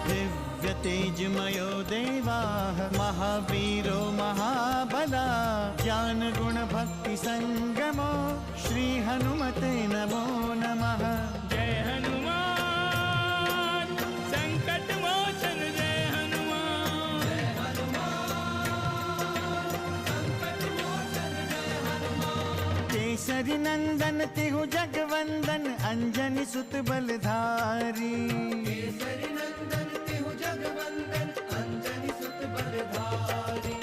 दिव्य तेजमयो देवाः महावीरो महाबला ज्ञान गुण भक्ति संगमो श्री हनुमते नमो नमः। जय हनुमान संकट मोचन जय हनुमान। जय हनुमान संकट मोचन जय हनुमान। केसरी नंदन तिहु जगवंदन अंजनी सुत बलधारी। केसरी नंदन तिहु जगवंदन अंजनी सुत बलधारी।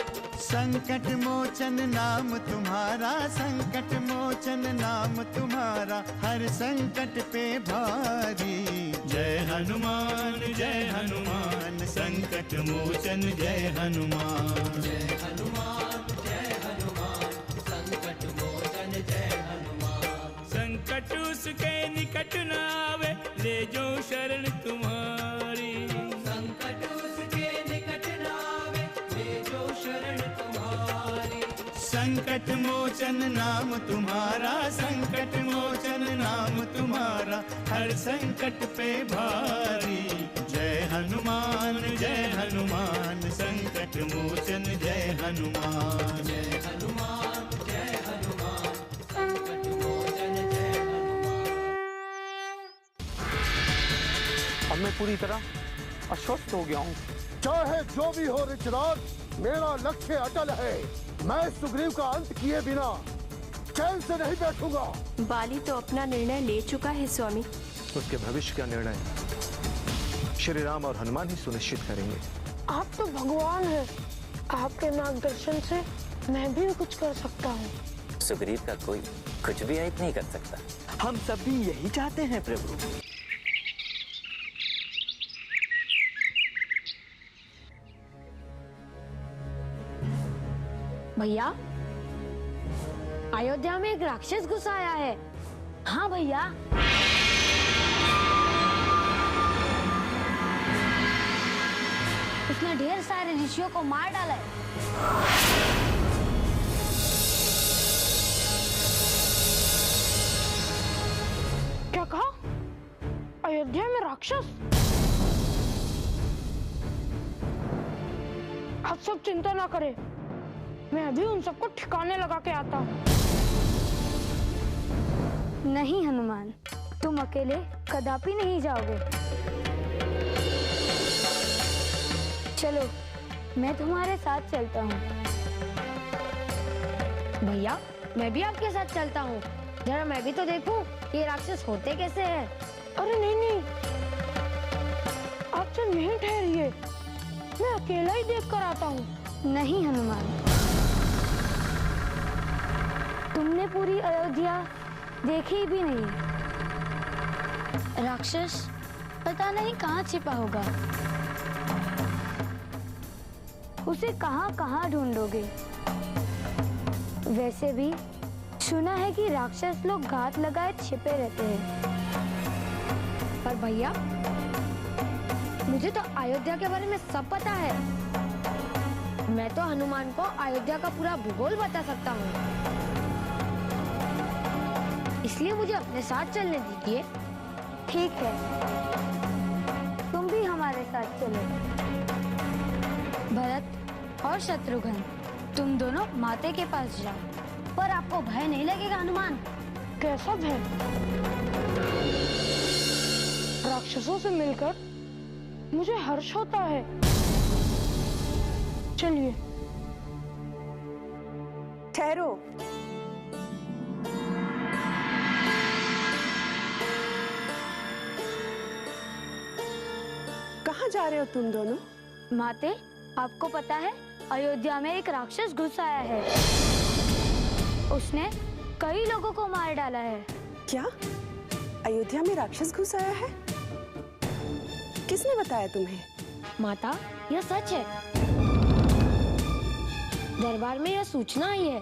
संकट मोचन नाम तुम्हारा संकट मोचन नाम तुम्हारा हर संकट पे भारी। जय हनुमान संकट मोचन जय हनुमान। जय हनुमान संकट मोचन जय हनुमान। संकट उसके निकट न आवे ले जो शरण तुम्हारी। संकट उसके निकट न आवे ले जो शरण तुम्हारी। संकट मोचन नाम तुम्हारा संकट मोचन नाम तुम्हारा हर संकट पे भारी। जय हनुमान संकट मोचन जय हनुमान। जय हनुमान संकट मोचन जय हनुमान। अब मैं पूरी तरह अस्वस्थ हो गया हूँ। चाहे जो भी हो ऋषराज, मेरा लक्ष्य अटल है। मैं सुग्रीव का अंत किए बिना चैन से नहीं बैठूंगा। बाली तो अपना निर्णय ले चुका है स्वामी। उसके भविष्य का निर्णय श्री राम और हनुमान ही सुनिश्चित करेंगे। आप तो भगवान हैं। आपके मार्गदर्शन से मैं भी कुछ कर सकता हूँ। सुग्रीव का कोई कुछ भी अहित नहीं कर सकता। हम सब भी यही चाहते हैं प्रभु। भैया, अयोध्या में एक राक्षस घुस आया है। हाँ भैया। उसने ढेर सारे ऋषियों को मार डाला है। क्या कहा? अयोध्या में राक्षस? आप सब चिंता ना करें, मैं अभी उन सबको ठिकाने लगा के आता हूँ। नहीं हनुमान, तुम अकेले कदापि नहीं जाओगे। चलो, मैं तुम्हारे साथ चलता हूँ। भैया, मैं भी आपके साथ चलता हूँ। जरा मैं भी तो देखूं ये राक्षस होते कैसे हैं। अरे नहीं, आप चल यहीं ठहरिए, मैं अकेला ही देख कर आता हूँ। नहीं हनुमान, तुमने पूरी अयोध्या देखी भी नहीं। राक्षस पता नहीं कहाँ छिपा होगा। उसे कहाँ ढूंढोगे? वैसे भी सुना है कि राक्षस लोग घात लगाए छिपे रहते हैं। पर भैया, मुझे तो अयोध्या के बारे में सब पता है। मैं तो हनुमान को अयोध्या का पूरा भूगोल बता सकता हूँ। इसलिए मुझे अपने साथ चलने दीजिए। ठीक है, तुम भी हमारे साथ चलो। भरत और शत्रुघ्न, तुम दोनों माते के पास जाओ। पर आपको भय नहीं लगेगा हनुमान? कैसा भय? राक्षसों से मिलकर मुझे हर्ष होता है। चलिए। ठहरो। कहाँ जा रहे हो तुम दोनों? माते, आपको पता है अयोध्या में एक राक्षस घुस आया है। उसने कई लोगों को मार डाला है। क्या अयोध्या में राक्षस घुस आया है? किसने बताया तुम्हें? माता, यह सच है। दरबार में यह सूचना आई है।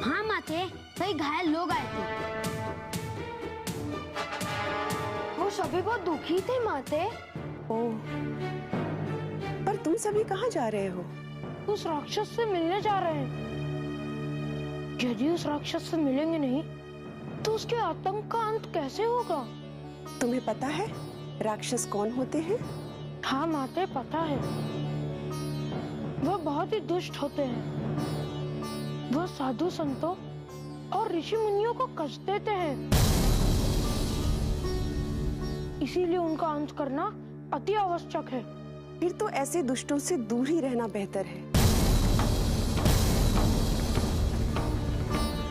हाँ माते, कई घायल लोग आए थे। वो सभी बहुत दुखी थे माते। ओह, पर तुम सभी कहाँ जा रहे हो? उस राक्षस से मिलने जा रहे हैं। यदि उस राक्षस से मिलेंगे नहीं तो उसके आतंक का अंत कैसे होगा? तुम्हें पता है राक्षस कौन होते हैं? हाँ माते, पता है। वो बहुत ही दुष्ट होते हैं। वो साधु संतों और ऋषि मुनियों को कष्ट देते हैं। इसीलिए उनका अंत करना अति आवश्यक है। फिर तो ऐसे दुष्टों से दूर ही रहना बेहतर है।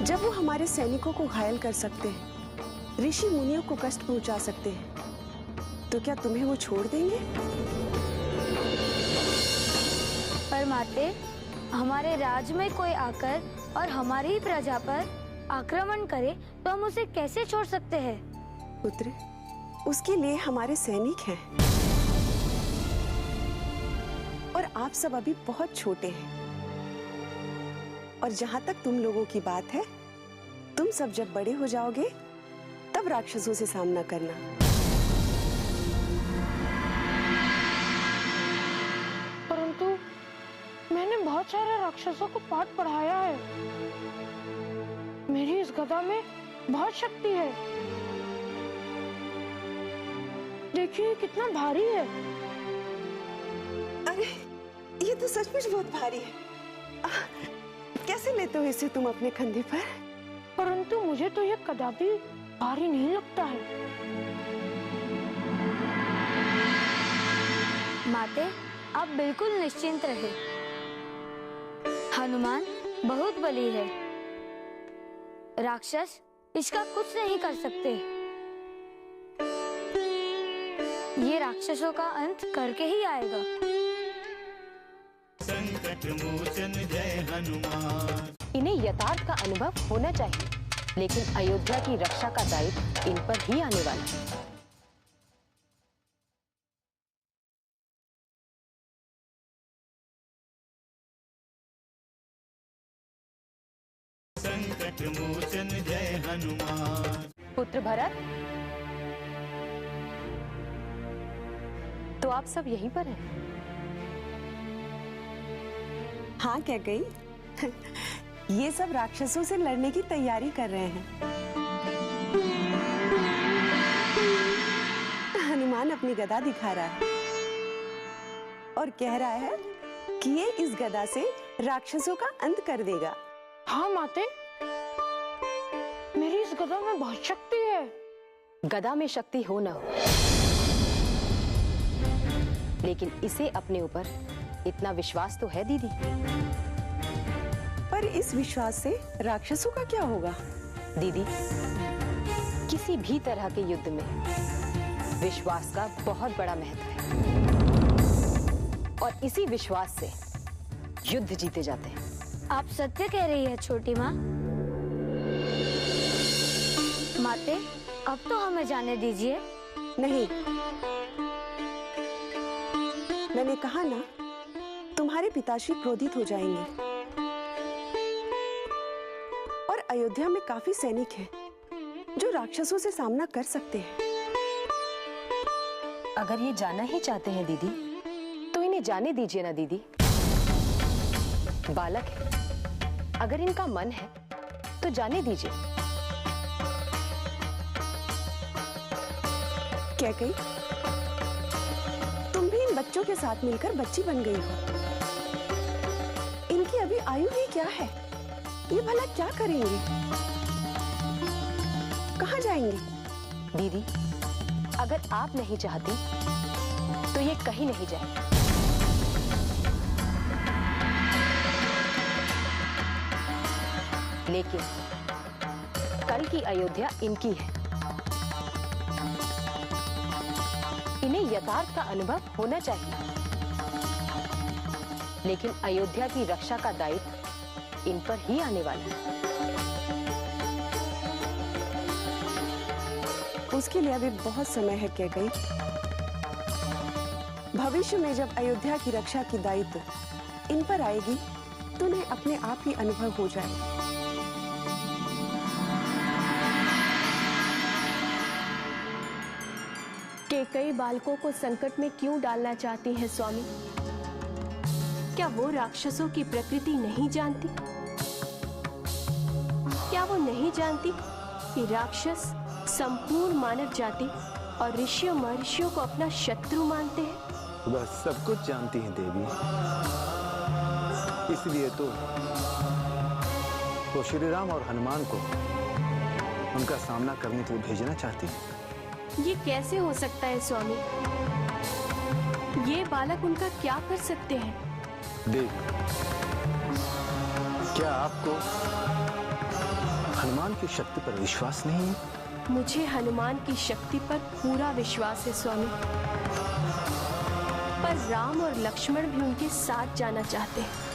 जब वो हमारे सैनिकों को घायल कर सकते हैं, ऋषि मुनियों को कष्ट पहुंचा सकते हैं, तो क्या तुम्हें वो छोड़ देंगे? पर माते, हमारे राज्य में कोई आकर और हमारी ही प्रजा पर आक्रमण करे तो हम उसे कैसे छोड़ सकते हैं? पुत्र, उसके लिए हमारे सैनिक हैं। और आप सब अभी बहुत छोटे हैं। और जहां तक तुम लोगों की बात है, तुम सब जब बड़े हो जाओगे तब राक्षसों से सामना करना। परंतु मैंने बहुत सारे राक्षसों को पाठ पढ़ाया है। मेरी इस गदा में बहुत शक्ति है। देखिए कितना भारी है। अरे ये तो सचमुच बहुत भारी है। कैसे लेते हो इसे तुम अपने कंधे पर? परंतु मुझे तो यह कदापि भारी नहीं लगता है। माते, आप बिल्कुल निश्चिंत रहे। हनुमान बहुत बली है। राक्षस इसका कुछ नहीं कर सकते। ये राक्षसों का अंत करके ही आएगा। संकट मोचन जय हनुमान। इन्हें यथार्थ का अनुभव होना चाहिए, लेकिन अयोध्या की रक्षा का दायित्व इन पर ही आने वाला है। संकट मोचन जय हनुमान। पुत्र भरत, तो आप सब यहीं पर हैं? हाँ, क्या गई? ये सब राक्षसों से लड़ने की तैयारी कर रहे हैं। हनुमान अपनी गदा दिखा रहा है और कह रहा है कि ये इस गदा से राक्षसों का अंत कर देगा। हाँ माते, मेरी इस गदा में बहुत शक्ति है। गदा में शक्ति हो ना हो, लेकिन इसे अपने ऊपर इतना विश्वास तो है दीदी। पर इस विश्वास से राक्षसों का क्या होगा? दीदी, किसी भी तरह के युद्ध में विश्वास का बहुत बड़ा महत्व है और इसी विश्वास से युद्ध जीते जाते हैं। आप सत्य कह रही है छोटी माँ। माते, अब तो हमें जाने दीजिए। नहीं, मैंने कहा ना, तुम्हारे पिताश्री क्रोधित हो जाएंगे। और अयोध्या में काफी सैनिक हैं जो राक्षसों से सामना कर सकते हैं। अगर ये जाना ही चाहते हैं दीदी, तो इन्हें जाने दीजिए ना दीदी। बालक है, अगर इनका मन है तो जाने दीजिए। क्या कही? तुम भी इन बच्चों के साथ मिलकर बच्ची बन गई हो। इनकी अभी आयु ही क्या है? ये भला क्या करेंगे? कहाँ जाएंगे? दीदी, अगर आप नहीं चाहती तो ये कहीं नहीं जाए। लेकिन कल की अयोध्या इनकी है। इन्हें यथार्थ का अनुभव होना चाहिए, लेकिन अयोध्या की रक्षा का दायित्व इन पर ही आने वाला है। उसके लिए अभी बहुत समय है क्या गई? भविष्य में जब अयोध्या की रक्षा की दायित्व इन पर आएगी तो उन्हें अपने आप ही अनुभव हो जाए। कई बालकों को संकट में क्यों डालना चाहती हैं स्वामी? क्या वो राक्षसों की प्रकृति नहीं जानती? क्या वो नहीं जानती कि राक्षस संपूर्ण मानव जाति और ऋषियों महर्षियों को अपना शत्रु मानते हैं? वह सब कुछ जानती हैं देवी, इसलिए तो श्री राम और हनुमान को उनका सामना करने के लिए भेजना चाहती हैं। ये कैसे हो सकता है स्वामी? ये बालक उनका क्या कर सकते हैं? देवी, क्या आपको हनुमान की शक्ति पर विश्वास नहीं है? मुझे हनुमान की शक्ति पर पूरा विश्वास है स्वामी, पर राम और लक्ष्मण भी उनके साथ जाना चाहते हैं।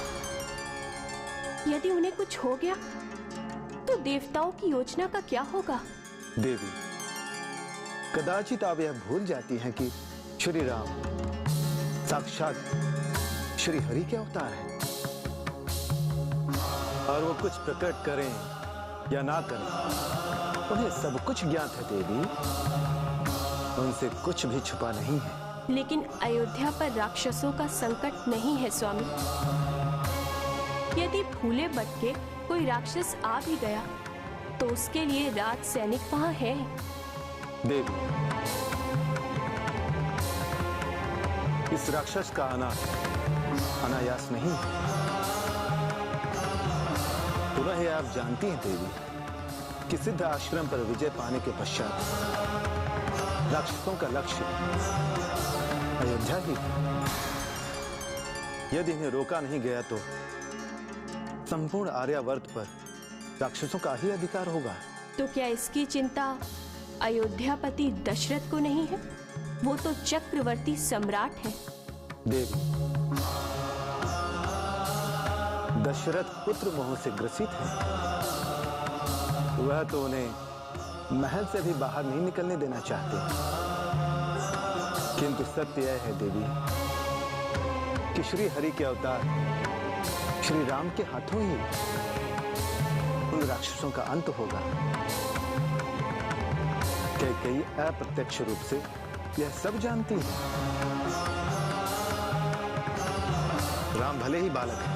यदि उन्हें कुछ हो गया तो देवताओं की योजना का क्या होगा? देवी, कदाचित आप यह भूल जाती हैं कि श्री राम साक्षात श्री हरि के अवतार हैं, और वो कुछ प्रकट करें या ना करें, उन्हें सब कुछ ज्ञात है देवी, उनसे कुछ भी छुपा नहीं है। लेकिन अयोध्या पर राक्षसों का संकट नहीं है स्वामी। यदि भूले भटके कोई राक्षस आ भी गया तो उसके लिए राज सैनिक वहां है। देवी, इस राक्षस का आना अनायास नहीं है। पुनः आप जानती हैं देवी कि सिद्ध आश्रम पर विजय पाने के पश्चात राक्षसों का लक्ष्य अयोध्या ही है। यदि इन्हें रोका नहीं गया तो संपूर्ण आर्यावर्त पर राक्षसों का ही अधिकार होगा। तो क्या इसकी चिंता अयोध्यापति दशरथ को नहीं है? वो तो चक्रवर्ती सम्राट है। देवी, दशरथ पुत्र मोह से ग्रसित है। वह तो उन्हें महल से भी बाहर नहीं निकलने देना चाहते। किंतु सत्य यह है देवी कि श्री हरि के अवतार श्री राम के हाथों ही उन राक्षसों का अंत होगा। कई अप्रत्यक्ष रूप से यह सब जानती है। राम भले ही बालक है,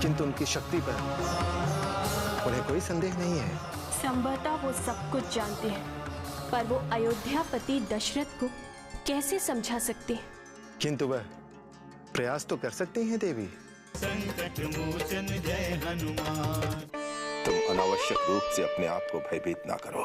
किंतु उनकी शक्ति पर उन्हें कोई संदेह नहीं है। संभवतः वो सब कुछ जानते हैं, पर वो अयोध्यापति दशरथ को कैसे समझा सकते हैं? किंतु वह प्रयास तो कर सकते हैं देवी। संकट मोचन जय हनुमान। तुम अनावश्यक रूप से अपने आप को भयभीत ना करो।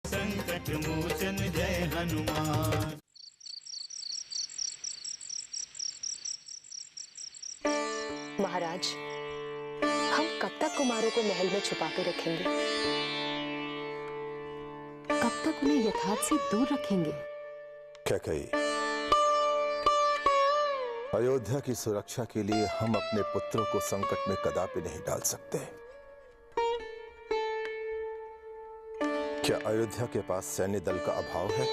संकट मोचन जय हनुमान। महाराज, हम कब तक कुमारों को महल में छुपा के रखेंगे? कब तक उन्हें यथार्थ से दूर रखेंगे? क्या कही? अयोध्या की सुरक्षा के लिए हम अपने पुत्रों को संकट में कदापि नहीं डाल सकते। क्या अयोध्या के पास सैन्य दल का अभाव है?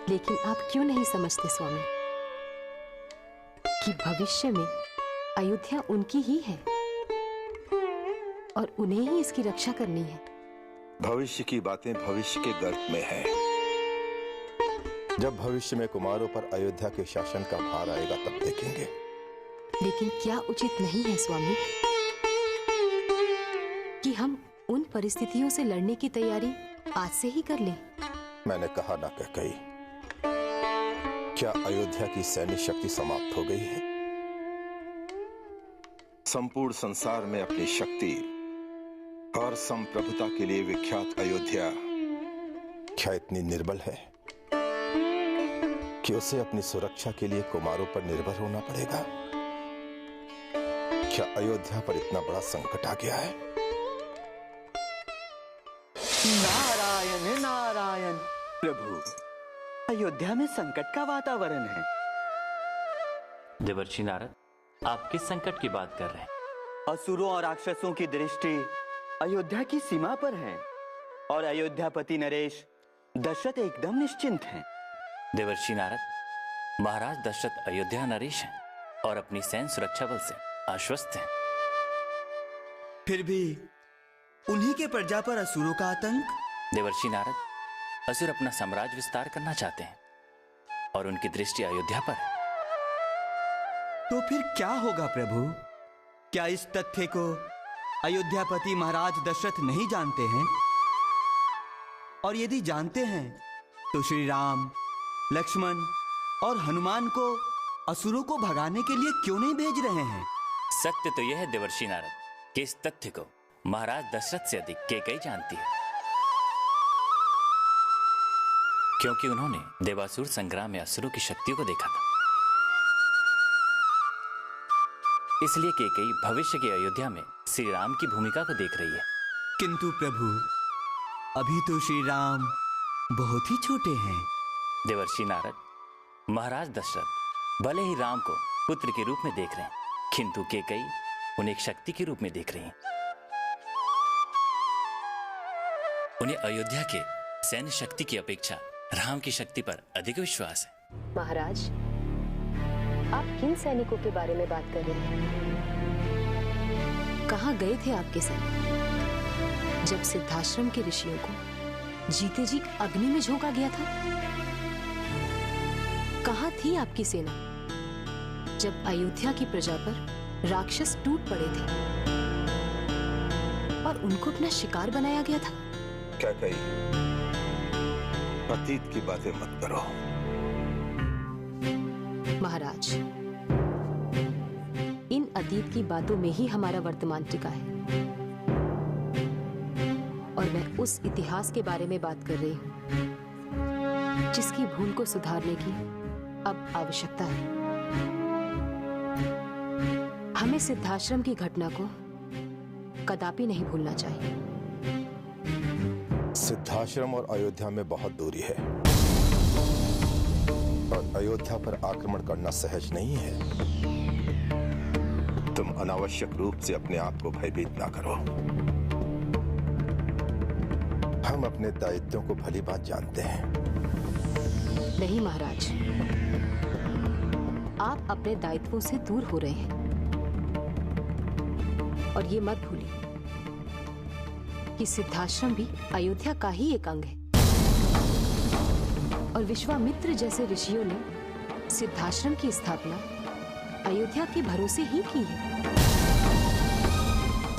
लेकिन आप क्यों नहीं समझते स्वामी कि भविष्य में अयोध्या उनकी ही है और उन्हें ही इसकी रक्षा करनी है। भविष्य की बातें भविष्य के गर्भ में हैं। जब भविष्य में कुमारों पर अयोध्या के शासन का भार आएगा तब देखेंगे। लेकिन क्या उचित नहीं है स्वामी कि हम उन परिस्थितियों से लड़ने की तैयारी आज से ही कर लें? मैंने कहा ना कह कही। क्या अयोध्या की सैन्य शक्ति समाप्त हो गई है? संपूर्ण संसार में अपनी शक्ति और संप्रभुता के लिए विख्यात अयोध्या क्या इतनी निर्बल है कि उसे अपनी सुरक्षा के लिए कुमारों पर निर्भर होना पड़ेगा? क्या अयोध्या पर इतना बड़ा संकट आ गया है? नारायण नारायण। प्रभु, अयोध्या में संकट का वातावरण है। देवर्षि नारद, आप किस संकट की बात कर रहे हैं? असुरों और राक्षसों की दृष्टि अयोध्या की सीमा पर है और अयोध्यापति नरेश दशरथ एकदम निश्चिंत हैं। देवर्षि नारद, महाराज दशरथ अयोध्या नरेश हैं और अपनी सैन्य सुरक्षा बल से आश्वस्त हैं। फिर भी उन्हीं के प्रजा पर असुरों का आतंक। देवर्षि नारद, असुर अपना साम्राज्य विस्तार करना चाहते हैं और उनकी दृष्टि अयोध्या पर है। तो फिर क्या होगा प्रभु? क्या इस तथ्य को अयोध्यापति महाराज दशरथ नहीं जानते हैं? और यदि जानते हैं तो श्री राम, लक्ष्मण और हनुमान को असुरों को भगाने के लिए क्यों नहीं भेज रहे हैं? सत्य तो यह है देवर्षि नारद कि इस तथ्य को महाराज दशरथ से अधिक कैकेयी जानती है, क्योंकि उन्होंने देवासुर संग्राम में असुरों की शक्तियों को देखा था। इसलिए कैकेयी भविष्य की अयोध्या में श्री राम की भूमिका को देख रही है। किंतु प्रभु, अभी तो श्री राम बहुत ही छोटे हैं। देवर्षि नारद, महाराज दशरथ भले ही राम को पुत्र के रूप में देख रहे हैं, किंतु कैकेयी उन्हें एक शक्ति के रूप में देख रही हैं। उन्हें अयोध्या के सैन्य शक्ति की अपेक्षा राम की शक्ति पर अधिक विश्वास है। महाराज, आप किन सैनिकों के बारे में बात कर रहे हैं? कहाँ गए थे आपके सैनिक जब सिद्धाश्रम के ऋषियों को जीते जी अग्नि में झोंका गया था? कहाँ थी आपकी सेना जब अयोध्या की प्रजा पर राक्षस टूट पड़े थे और उनको अपना शिकार बनाया गया था? क्या कही? अतीत की बातें मत करो। महाराज, इन अतीत की बातों में ही हमारा वर्तमान टिका है और मैं उस इतिहास के बारे में बात कर रही हूं जिसकी भूल को सुधारने की अब आवश्यकता है। हमें सिद्धाश्रम की घटना को कदापि नहीं भूलना चाहिए। सिद्धाश्रम और अयोध्या में बहुत दूरी है और अयोध्या पर आक्रमण करना सहज नहीं है। तुम अनावश्यक रूप से अपने आप को भयभीत ना करो। हम अपने दायित्वों को भली बात जानते हैं। नहीं महाराज, आप अपने दायित्वों से दूर हो रहे हैं और ये मत भूलिए कि सिद्धाश्रम भी अयोध्या का ही एक अंग है और विश्वामित्र जैसे ऋषियों ने सिद्धाश्रम की स्थापना अयोध्या के भरोसे ही की है।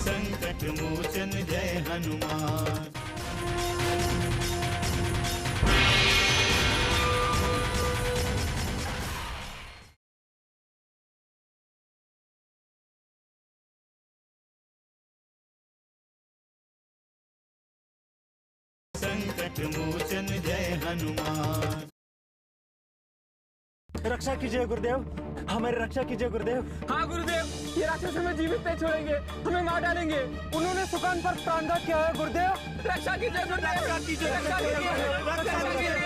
संकट मोचन जय हनुमान। संकट मोचन जय हनुमान। रक्षा कीजिए गुरुदेव, हमारी रक्षा कीजिए गुरुदेव। हाँ गुरुदेव, ये राक्षस हमें जीवित नहीं छोड़ेंगे, हमें मार डालेंगे। उन्होंने सुकान पर प्राणदान किया है गुरुदेव। रक्षा कीजिए गुरुदेव, रक्षा कीजिए, रक्षा कीजिए।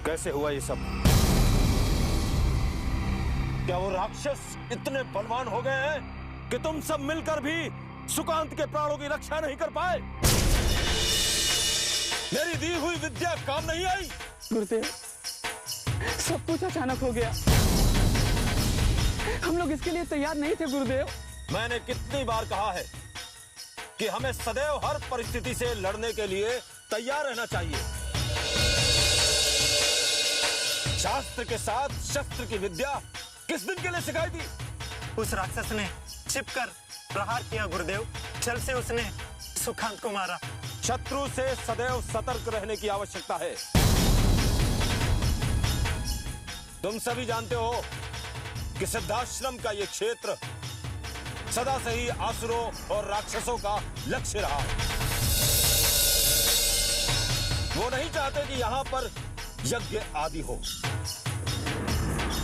कैसे हुआ ये सब? क्या वो राक्षस इतने बलवान हो गए हैं कि तुम सब मिलकर भी सुकांत के प्राणों की रक्षा नहीं कर पाए? मेरी दी हुई विद्या काम नहीं आई? गुरुदेव, सब कुछ अचानक हो गया। हम लोग इसके लिए तैयार नहीं थे गुरुदेव। मैंने कितनी बार कहा है कि हमें सदैव हर परिस्थिति से लड़ने के लिए तैयार रहना चाहिए। शास्त्र के साथ शस्त्र की विद्या किस दिन के लिए सिखाई थी? उस राक्षस ने छिपकर प्रहार किया गुरुदेव। छल से उसने सुकांत को मारा। शत्रु से सदैव सतर्क रहने की आवश्यकता है। तुम सभी जानते हो कि सिद्धाश्रम का यह क्षेत्र सदा से ही आसुरों और राक्षसों का लक्ष्य रहा है। वो नहीं चाहते कि यहां पर यज्ञ आदि हो,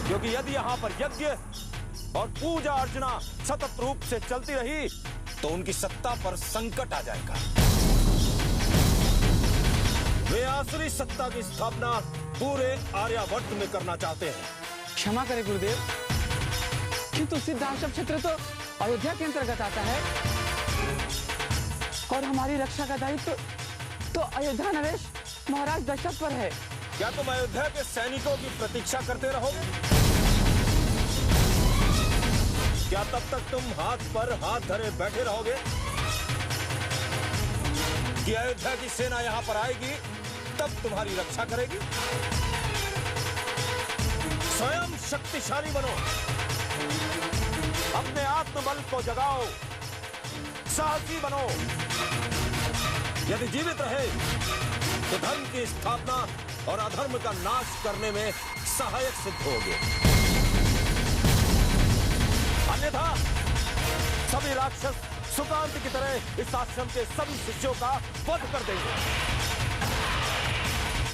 क्योंकि यदि यहां पर यज्ञ और पूजा अर्चना सतत रूप से चलती रही तो उनकी सत्ता पर संकट आ जाएगा। वे आसुरी सत्ता की स्थापना पूरे आर्यावर्त में करना चाहते हैं। क्षमा करें गुरुदेव, किंतु सिद्धाश्रम क्षेत्र तो अयोध्या के अंतर्गत आता है और हमारी रक्षा का दायित्व तो अयोध्या नरेश महाराज दशरथ पर है। क्या तुम अयोध्या के सैनिकों की प्रतीक्षा करते रहोगे? क्या तब तक तुम हाथ पर हाथ धरे बैठे रहोगे कि अयोध्या की सेना यहां पर आएगी तब तुम्हारी रक्षा करेगी? स्वयं शक्तिशाली बनो, अपने आत्मबल को जगाओ, साहसी बनो। यदि जीवित रहे तो धर्म की स्थापना और अधर्म का नाश करने में सहायक सिद्ध होगे, अन्यथा सभी राक्षस सुकांत की तरह इस आश्रम के सभी शिष्यों का वध कर देंगे।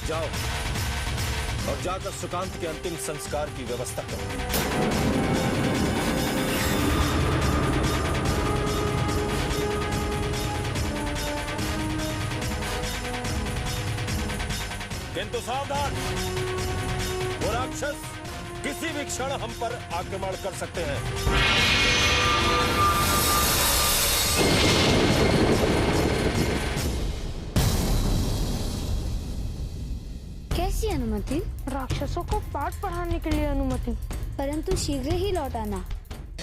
जाओ और जाकर सुकांत के अंतिम संस्कार की व्यवस्था करो। किंतु सावधान, वो राक्षस किसी भी क्षण हम पर आक्रमण कर सकते हैं। कैसी अनुमति? राक्षसों को पाठ पढ़ाने के लिए अनुमति, परंतु शीघ्र ही लौटाना।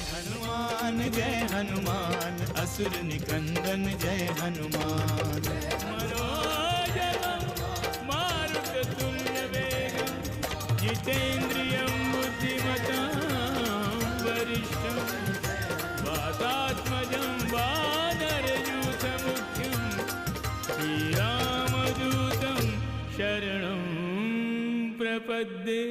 हनुमान जय हनुमान, असुर निकंदन जय हनुमान। जितेन्द्रियं बुद्धिमतां वरिष्ठं वातात्मजं वानरयूथमुख्यं श्रीरामदूतं शरणं प्रपद्ये।